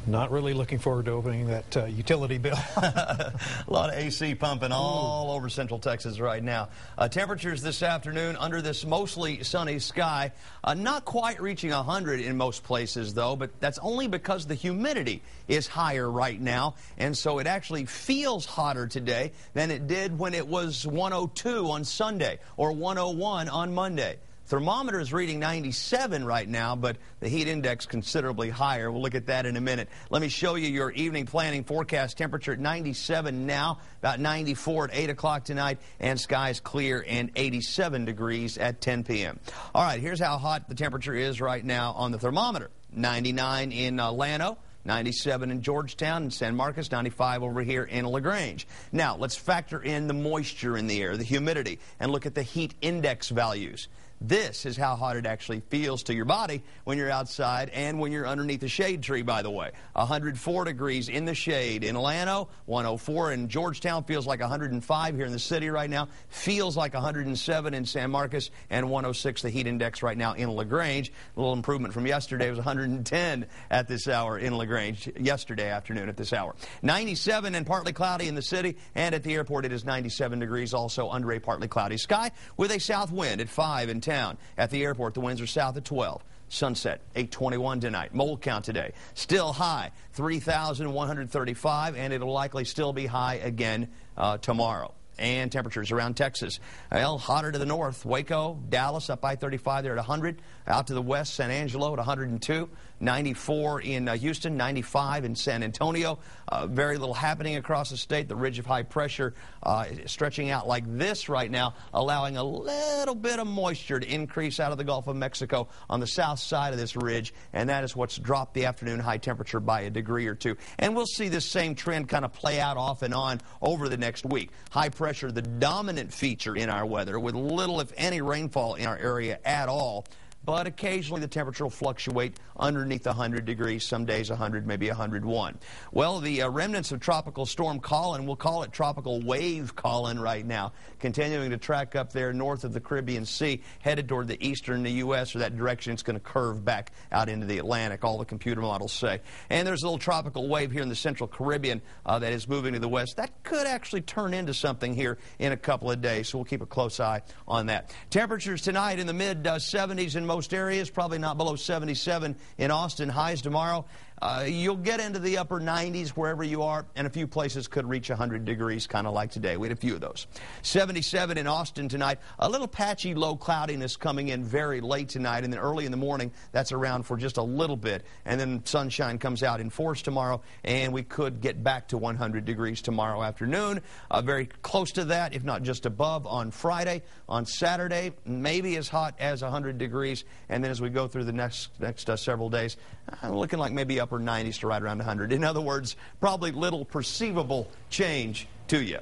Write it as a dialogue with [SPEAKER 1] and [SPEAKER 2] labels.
[SPEAKER 1] Not really looking forward to opening that utility bill.
[SPEAKER 2] A lot of AC pumping all over central Texas right now. Temperatures this afternoon under this mostly sunny sky, not quite reaching 100 in most places though, but that's only because the humidity is higher right now, and so it actually feels hotter today than it did when it was 102 on Sunday or 101 on Monday. Thermometer is reading 97 right now, but the heat index considerably higher. We'll look at that in a minute. Let me show you your evening planning forecast. Temperature at 97 now, about 94 at 8 o'clock tonight, and skies clear and 87 degrees at 10 p.m. All right, here's how hot the temperature is right now on the thermometer. 99 in Llano. 97 in Georgetown and San Marcos, 95 over here in LaGrange. Now, let's factor in the moisture in the air, the humidity, and look at the heat index values. This is how hot it actually feels to your body when you're outside and when you're underneath a shade tree, by the way. 104 degrees in the shade in Llano, 104 in Georgetown, feels like 105 here in the city right now, feels like 107 in San Marcos, and 106 the heat index right now in LaGrange. A little improvement from yesterday. It was 110 at this hour in LaGrange yesterday afternoon at this hour. 97 and partly cloudy in the city, and at the airport it is 97 degrees also under a partly cloudy sky with a south wind at 5 in town. At the airport, the winds are south at 12. Sunset, 8:21 tonight. Mold count today, still high, 3,135, and it'll likely still be high again tomorrow. And temperatures around Texas. Well, hotter to the north. Waco, Dallas up I-35 there at 100. Out to the west, San Angelo at 102. 94 in Houston, 95 in San Antonio. Very little happening across the state. The ridge of high pressure stretching out like this right now, allowing a little bit of moisture to increase out of the Gulf of Mexico on the south side of this ridge, and that is what's dropped the afternoon high temperature by a degree or two. And we'll see this same trend kind of play out off and on over the next week. High pressure, the dominant feature in our weather, with little, if any, rainfall in our area at all. But occasionally the temperature will fluctuate underneath 100 degrees, some days 100, maybe 101. Well, the remnants of Tropical Storm Colin, we'll call it Tropical Wave Colin right now, continuing to track up there north of the Caribbean Sea, headed toward the eastern U.S., or that direction it's going to curve back out into the Atlantic, all the computer models say. And there's a little tropical wave here in the central Caribbean that is moving to the west. That could actually turn into something here in a couple of days, so we'll keep a close eye on that. Temperatures tonight in the mid-70s in most areas, probably not below 77 in Austin. Highs tomorrow. You'll get into the upper 90s wherever you are, and a few places could reach 100 degrees, kind of like today. We had a few of those. 77 in Austin tonight. A little patchy low cloudiness coming in very late tonight, and then early in the morning, that's around for just a little bit. And then sunshine comes out in force tomorrow, and we could get back to 100 degrees tomorrow afternoon. Very close to that, if not just above, on Friday. On Saturday, maybe as hot as 100 degrees. And then as we go through the next several days, looking like maybe upper 90s to right around 100. In other words, probably little perceivable change to you.